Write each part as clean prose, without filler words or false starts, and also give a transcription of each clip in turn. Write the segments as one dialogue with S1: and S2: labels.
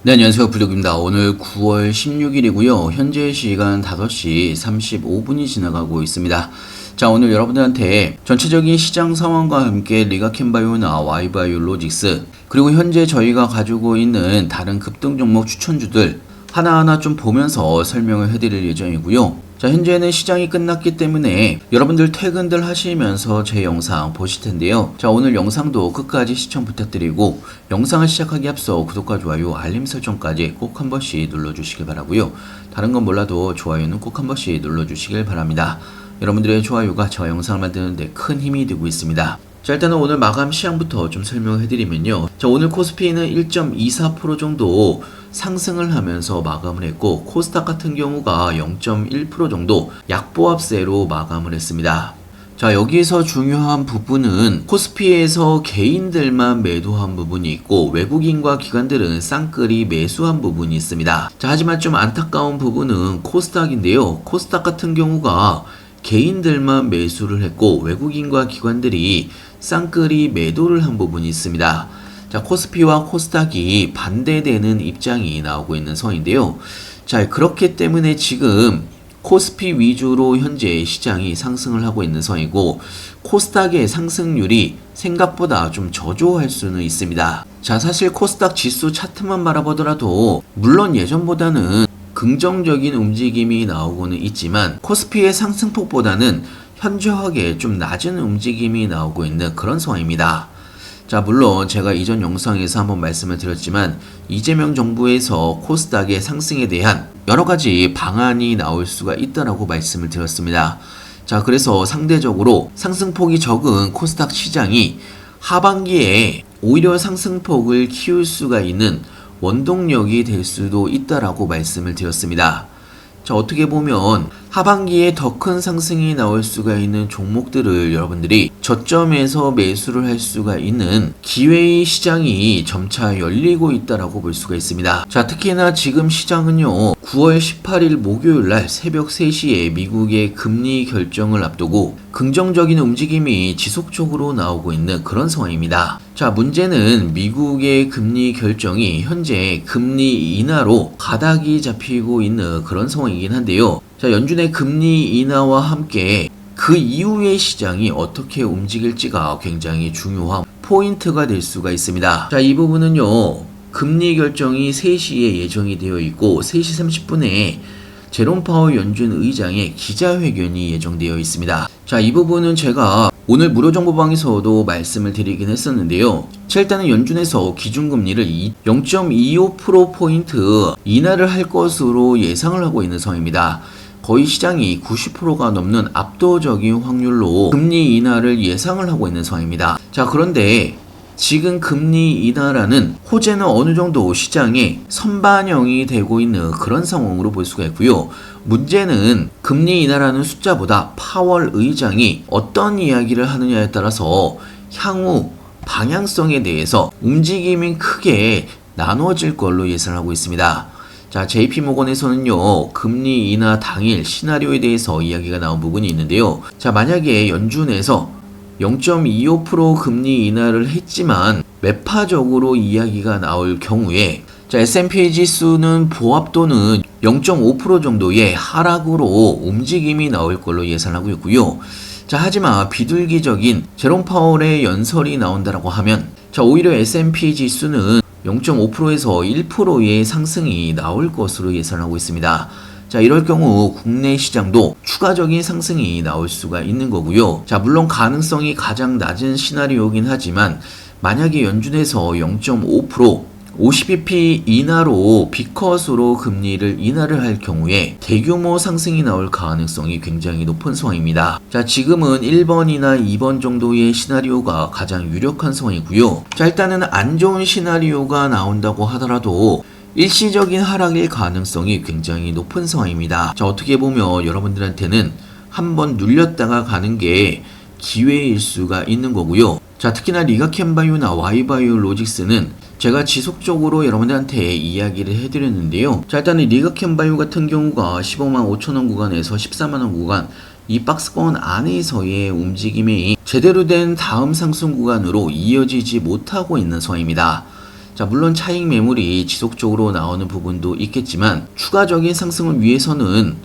S1: 네, 안녕하세요. 부족입니다. 오늘 9월 16일이고요. 현재 시간 5시 35분이 지나가고 있습니다. 자, 오늘 여러분들한테 전체적인 시장 상황과 함께 리가캔바이오나 와이바이오로직스 그리고 현재 저희가 가지고 있는 다른 급등 종목 추천주들 하나하나 좀 보면서 설명을 해드릴 예정이고요. 자, 현재는 시장이 끝났기 때문에 여러분들 퇴근들 하시면서 제 영상 보실 텐데요. 자, 오늘 영상도 끝까지 시청 부탁드리고 영상을 시작하기 앞서 구독과 좋아요, 알림 설정까지 꼭 한 번씩 눌러주시길 바라고요. 다른 건 몰라도 좋아요는 꼭 한 번씩 눌러주시길 바랍니다. 여러분들의 좋아요가 저 영상을 만드는데 큰 힘이 되고 있습니다. 자, 일단은 오늘 마감 시황부터 좀 설명해드리면요. 자, 오늘 코스피는 1.24% 정도 상승을 하면서 마감을 했고, 코스닥 같은 경우가 0.1% 정도 약보합세로 마감을 했습니다. 자, 여기에서 중요한 부분은 코스피에서 개인들만 매도한 부분이 있고 외국인과 기관들은 쌍끌이 매수한 부분이 있습니다. 자, 하지만 좀 안타까운 부분은 코스닥인데요. 코스닥 같은 경우가 개인들만 매수를 했고 외국인과 기관들이 쌍끌이 매도를 한 부분이 있습니다. 자, 코스피와 코스닥이 반대되는 입장이 나오고 있는 상황인데요. 자, 그렇기 때문에 지금 코스피 위주로 현재 시장이 상승을 하고 있는 상황이고 코스닥의 상승률이 생각보다 좀 저조할 수는 있습니다. 자, 사실 코스닥 지수 차트만 바라보더라도 물론 예전보다는 긍정적인 움직임이 나오고는 있지만 코스피의 상승폭보다는 현저하게 좀 낮은 움직임이 나오고 있는 그런 상황입니다. 자, 물론 제가 이전 영상에서 한번 말씀을 드렸지만 이재명 정부에서 코스닥의 상승에 대한 여러 가지 방안이 나올 수가 있다라고 말씀을 드렸습니다. 자, 그래서 상대적으로 상승폭이 적은 코스닥 시장이 하반기에 오히려 상승폭을 키울 수가 있는 원동력이 될 수도 있다라고 말씀을 드렸습니다. 자, 어떻게 보면 하반기에 더 큰 상승이 나올 수가 있는 종목들을 여러분들이 저점에서 매수를 할 수가 있는 기회의 시장이 점차 열리고 있다라고 볼 수가 있습니다. 자, 특히나 지금 시장은요, 9월 18일 목요일 날 새벽 3시에 미국의 금리 결정을 앞두고 긍정적인 움직임이 지속적으로 나오고 있는 그런 상황입니다. 자, 문제는 미국의 금리 결정이 현재 금리 인하로 가닥이 잡히고 있는 그런 상황이긴 한데요. 자, 연준의 금리 인하와 함께 그 이후의 시장이 어떻게 움직일지가 굉장히 중요한 포인트가 될 수가 있습니다. 자, 이 부분은요, 금리 결정이 3시에 예정이 되어 있고 3시 30분에 제롬 파월 연준 의장의 기자회견이 예정되어 있습니다. 자, 이 부분은 제가 오늘 무료정보방에서도 말씀을 드리긴 했었는데요. 자, 일단은 연준에서 기준금리를 0.25%포인트 인하를 할 것으로 예상을 하고 있는 상황입니다. 거의 시장이 90%가 넘는 압도적인 확률로 금리 인하를 예상을 하고 있는 상황입니다. 자, 그런데 지금 금리 인하라는 호재는 어느 정도 시장에 선반영이 되고 있는 그런 상황으로 볼 수가 있고요. 문제는 금리 인하라는 숫자보다 파월 의장이 어떤 이야기를 하느냐에 따라서 향후 방향성에 대해서 움직임이 크게 나눠질 걸로 예상하고 있습니다. 자, JP모건에서는요, 금리 인하 당일 시나리오에 대해서 이야기가 나온 부분이 있는데요. 자, 만약에 연준에서 0.25% 금리 인하를 했지만 매파적으로 이야기가 나올 경우에 자, S&P 지수는 보합 또는 0.5% 정도의 하락으로 움직임이 나올 걸로 예상하고 있고요. 자, 하지만 비둘기적인 제롬 파월의 연설이 나온다라고 하면 자, 오히려 S&P 지수는 0.5%에서 1%의 상승이 나올 것으로 예상하고 있습니다. 자, 이럴 경우 국내 시장도 추가적인 상승이 나올 수가 있는 거고요. 자, 물론 가능성이 가장 낮은 시나리오이긴 하지만 만약에 연준에서 0.5% 50bp 인하로 B컷으로 금리를 인하를 할 경우에 대규모 상승이 나올 가능성이 굉장히 높은 상황입니다. 자, 지금은 1번이나 2번 정도의 시나리오가 가장 유력한 상황이고요. 자, 일단은 안 좋은 시나리오가 나온다고 하더라도 일시적인 하락일 가능성이 굉장히 높은 상황입니다. 자, 어떻게 보면 여러분들한테는 한번 눌렸다가 가는 게 기회일 수가 있는 거고요. 자, 특히나 리가캔바이오나 와이바이오로직스는 제가 지속적으로 여러분들한테 이야기를 해드렸는데요. 자, 일단은 리가캔바이오 같은 경우가 15만 5천원 구간에서 14만원 구간 이 박스권 안에서의 움직임이 제대로 된 다음 상승 구간으로 이어지지 못하고 있는 상황입니다. 자, 물론 차익 매물이 지속적으로 나오는 부분도 있겠지만 추가적인 상승을 위해서는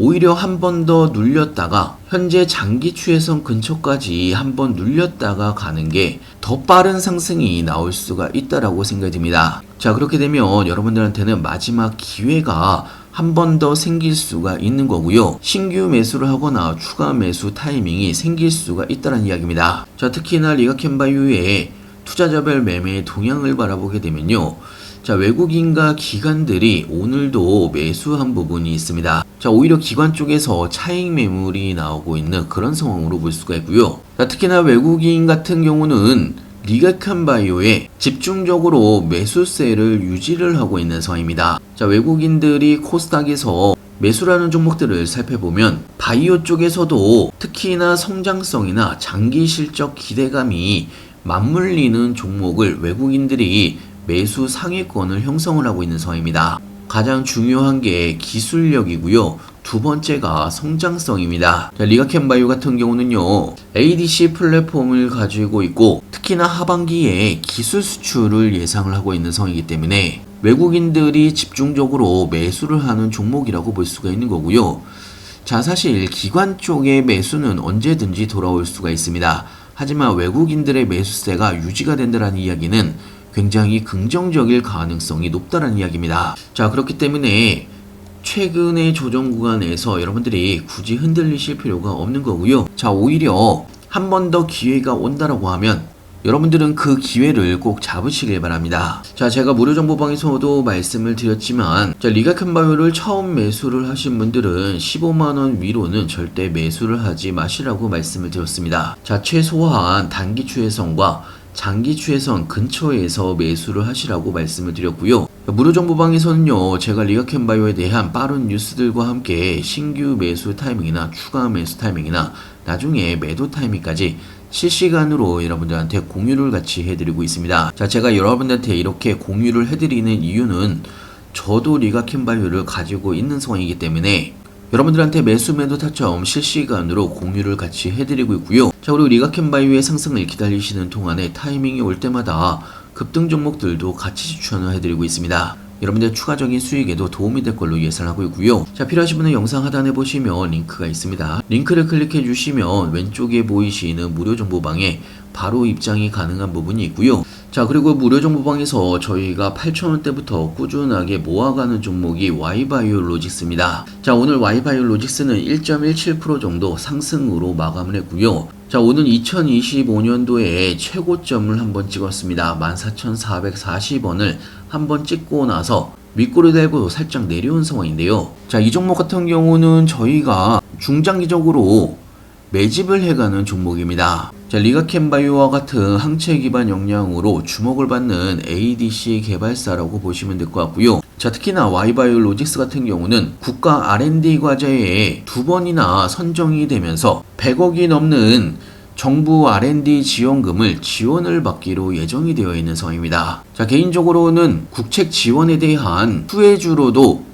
S1: 오히려 한 번 더 눌렸다가 현재 장기 추세선 근처까지 한 번 눌렸다가 가는 게 더 빠른 상승이 나올 수가 있다라고 생각이 듭니다. 자, 그렇게 되면 여러분들한테는 마지막 기회가 한 번 더 생길 수가 있는 거고요. 신규 매수를 하거나 추가 매수 타이밍이 생길 수가 있다는 이야기입니다. 자, 특히나 리가캔바이오의 투자자별 매매의 동향을 바라보게 되면요. 자, 외국인과 기관들이 오늘도 매수한 부분이 있습니다. 자, 오히려 기관 쪽에서 차익 매물이 나오고 있는 그런 상황으로 볼 수가 있고요. 자, 특히나 외국인 같은 경우는 리가캔바이오에 집중적으로 매수세를 유지를 하고 있는 상황입니다. 자, 외국인들이 코스닥에서 매수라는 종목들을 살펴보면 바이오 쪽에서도 특히나 성장성이나 장기 실적 기대감이 맞물리는 종목을 외국인들이 매수 상위권을 형성을 하고 있는 상황입니다. 가장 중요한 게 기술력이고요. 두 번째가 성장성입니다. 리가캔바이오 같은 경우는요, ADC 플랫폼을 가지고 있고 특히나 하반기에 기술 수출을 예상을 하고 있는 상황이기 때문에 외국인들이 집중적으로 매수를 하는 종목이라고 볼 수가 있는 거고요. 자, 사실 기관 쪽의 매수는 언제든지 돌아올 수가 있습니다. 하지만 외국인들의 매수세가 유지가 된다는 이야기는 굉장히 긍정적일 가능성이 높다는 이야기입니다. 자, 그렇기 때문에 최근의 조정 구간에서 여러분들이 굳이 흔들리실 필요가 없는 거고요. 자, 오히려 한 번 더 기회가 온다라고 하면 여러분들은 그 기회를 꼭 잡으시길 바랍니다. 자, 제가 무료 정보방에서도 말씀을 드렸지만, 자, 리가캔바이오를 처음 매수를 하신 분들은 15만원 위로는 절대 매수를 하지 마시라고 말씀을 드렸습니다. 자, 최소한 단기 추세선과 장기 추세선 근처에서 매수를 하시라고 말씀을 드렸고요. 무료 정보방에서는요, 제가 리가캔바이오에 대한 빠른 뉴스들과 함께 신규 매수 타이밍이나 추가 매수 타이밍이나 나중에 매도 타이밍까지 실시간으로 여러분들한테 공유를 같이 해드리고 있습니다. 자, 제가 여러분들한테 이렇게 공유를 해드리는 이유는 저도 리가캔바이오를 가지고 있는 상황이기 때문에 여러분들한테 매수 매도 타점 실시간으로 공유를 같이 해드리고 있고요. 자, 그리고 리가캔바이오의 상승을 기다리시는 동안에 타이밍이 올 때마다 급등 종목들도 같이 추천을 해드리고 있습니다. 여러분들 추가적인 수익에도 도움이 될 걸로 예상하고 있고요. 자, 필요하신 분은 영상 하단에 보시면 링크가 있습니다. 링크를 클릭해 주시면 왼쪽에 보이시는 무료 정보방에 바로 입장이 가능한 부분이 있고요. 자, 그리고 무료 정보방에서 저희가 8,000원대부터 꾸준하게 모아가는 종목이 Y바이오로직스입니다. 자, 오늘 Y바이오로직스는 1.17% 정도 상승으로 마감을 했고요. 자, 오늘 2025년도에 최고점을 한번 찍었습니다. 14,440원을 한번 찍고 나서 윗꼬리 달고 살짝 내려온 상황인데요. 자, 이 종목 같은 경우는 저희가 중장기적으로 매집을 해가는 종목입니다. 자, 리가캔바이오와 같은 항체 기반 역량으로 주목을 받는 ADC 개발사라고 보시면 될 것 같고요. 자, 특히나 Y바이오로직스 같은 경우는 국가 R&D 과제에 2번이나 선정이 되면서 100억이 넘는 정부 R&D 지원금을 지원을 받기로 예정이 되어 있는 상황입니다. 자, 개인적으로는 국책 지원에 대한 수혜주로도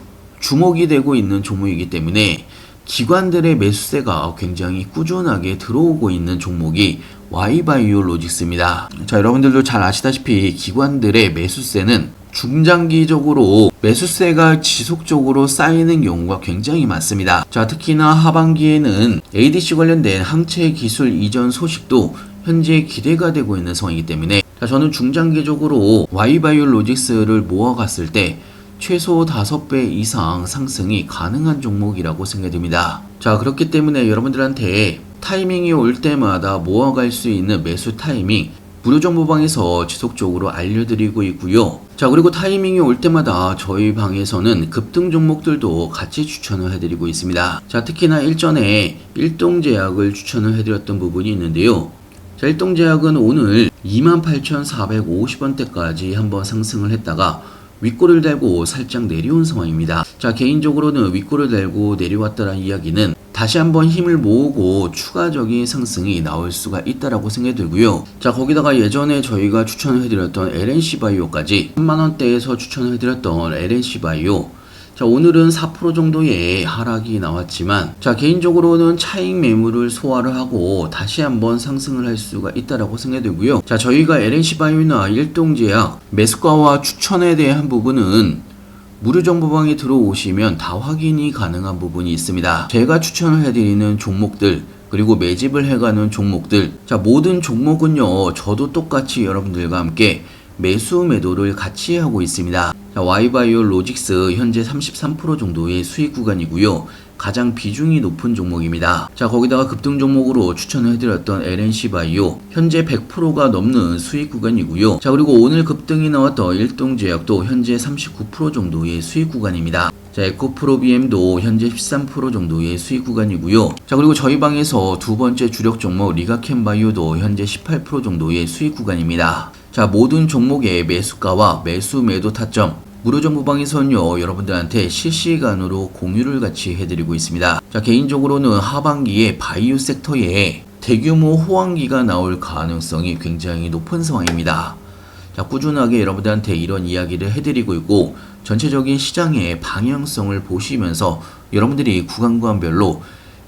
S1: 주목이 되고 있는 종목이기 때문에 기관들의 매수세가 굉장히 꾸준하게 들어오고 있는 종목이 Y바이오로직스입니다. 자, 여러분들도 잘 아시다시피 기관들의 매수세는 중장기적으로 매수세가 지속적으로 쌓이는 경우가 굉장히 많습니다. 자, 특히나 하반기에는 ADC 관련된 항체 기술 이전 소식도 현재 기대가 되고 있는 상황이기 때문에, 자, 저는 중장기적으로 Y바이오로직스를 모아갔을 때 최소 5배 이상 상승이 가능한 종목이라고 생각됩니다. 자, 그렇기 때문에 여러분들한테 타이밍이 올 때마다 모아갈 수 있는 매수 타이밍 무료 정보방에서 지속적으로 알려드리고 있고요. 자, 그리고 타이밍이 올 때마다 저희 방에서는 급등 종목들도 같이 추천을 해드리고 있습니다. 자, 특히나 일전에 일동제약을 추천을 해드렸던 부분이 있는데요. 자, 일동제약은 오늘 28,450원대까지 한번 상승을 했다가 윗꼬리를 달고 살짝 내려온 상황입니다. 자, 개인적으로는 윗꼬리를 달고 내려왔다는 이야기는 다시 한번 힘을 모으고 추가적인 상승이 나올 수가 있다라고 생각이 들고요. 자, 거기다가 예전에 저희가 추천을 해드렸던 LNC바이오까지 3만원대에서 추천을 해드렸던 LNC바이오, 자, 오늘은 4% 정도의 하락이 나왔지만, 자, 개인적으로는 차익 매물을 소화를 하고 다시 한번 상승을 할 수가 있다라고 생각되고요. 자, 저희가 LNC바이오나 일동제약 매수가와 추천에 대한 부분은 무료 정보방에 들어오시면 다 확인이 가능한 부분이 있습니다. 제가 추천을 해드리는 종목들, 그리고 매집을 해가는 종목들, 자, 모든 종목은요, 저도 똑같이 여러분들과 함께 매수 매도를 같이 하고 있습니다. 자, Y바이오 로직스 현재 33% 정도의 수익 구간이고요. 가장 비중이 높은 종목입니다. 자, 거기다가 급등 종목으로 추천을 해드렸던 LNC바이오 현재 100%가 넘는 수익 구간이고요. 자, 그리고 오늘 급등이 나왔던 일동제약도 현재 39% 정도의 수익 구간입니다. 자, 에코프로비엠도 현재 13% 정도의 수익 구간이고요. 자, 그리고 저희 방에서 두 번째 주력 종목 리가켄바이오도 현재 18% 정도의 수익 구간입니다. 자, 모든 종목의 매수가와 매수 매도 타점 무료 정보방에서는요, 여러분들한테 실시간으로 공유를 같이 해드리고 있습니다. 자, 개인적으로는 하반기에 바이오 섹터에 대규모 호황기가 나올 가능성이 굉장히 높은 상황입니다. 자, 꾸준하게 여러분들한테 이런 이야기를 해드리고 있고, 전체적인 시장의 방향성을 보시면서 여러분들이 구간별로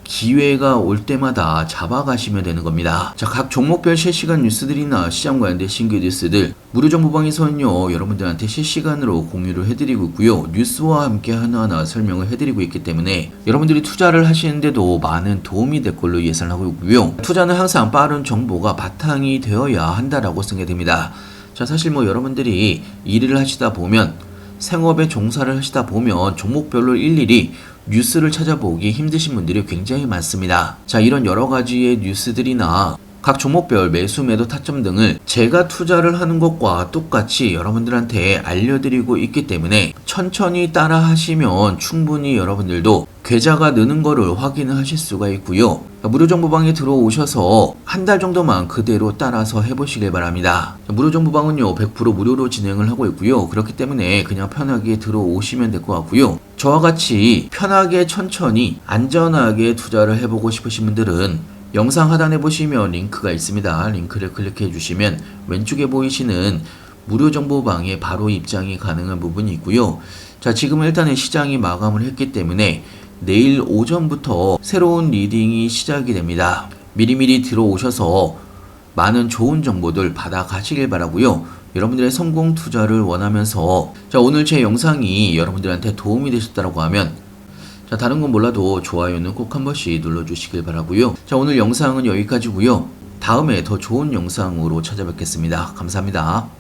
S1: 기회가 올 때마다 잡아가시면 되는 겁니다. 자, 각 종목별 실시간 뉴스들이나 시장 관련된 신규 뉴스들 무료 정보방에서는요, 여러분들한테 실시간으로 공유를 해드리고 있고요. 뉴스와 함께 하나하나 설명을 해드리고 있기 때문에 여러분들이 투자를 하시는데도 많은 도움이 될 걸로 예상하고 있고요. 투자는 항상 빠른 정보가 바탕이 되어야 한다라고 생각됩니다. 자, 사실 여러분들이 일을 하시다 보면, 생업에 종사를 하시다 보면 종목별로 일일이 뉴스를 찾아보기 힘드신 분들이 굉장히 많습니다. 자, 이런 여러 가지의 뉴스들이나 각 종목별 매수 매도 타점 등을 제가 투자를 하는 것과 똑같이 여러분들한테 알려드리고 있기 때문에 천천히 따라 하시면 충분히 여러분들도 계좌가 느는 거를 확인을 하실 수가 있고요. 무료 정보방에 들어오셔서 한 달 정도만 그대로 따라서 해보시길 바랍니다. 무료 정보방은요, 100% 무료로 진행을 하고 있고요. 그렇기 때문에 그냥 편하게 들어오시면 될 것 같고요. 저와 같이 편하게 천천히 안전하게 투자를 해보고 싶으신 분들은 영상 하단에 보시면 링크가 있습니다. 링크를 클릭해 주시면 왼쪽에 보이시는 무료 정보방에 바로 입장이 가능한 부분이 있고요. 자, 지금은 일단은 시장이 마감을 했기 때문에 내일 오전부터 새로운 리딩이 시작이 됩니다. 미리미리 들어오셔서 많은 좋은 정보들 받아 가시길 바라고요. 여러분들의 성공 투자를 원하면서, 자, 오늘 제 영상이 여러분들한테 도움이 되셨다고 하면, 자, 다른 건 몰라도 좋아요는 꼭 한 번씩 눌러주시길 바라고요. 자, 오늘 영상은 여기까지고요. 다음에 더 좋은 영상으로 찾아뵙겠습니다. 감사합니다.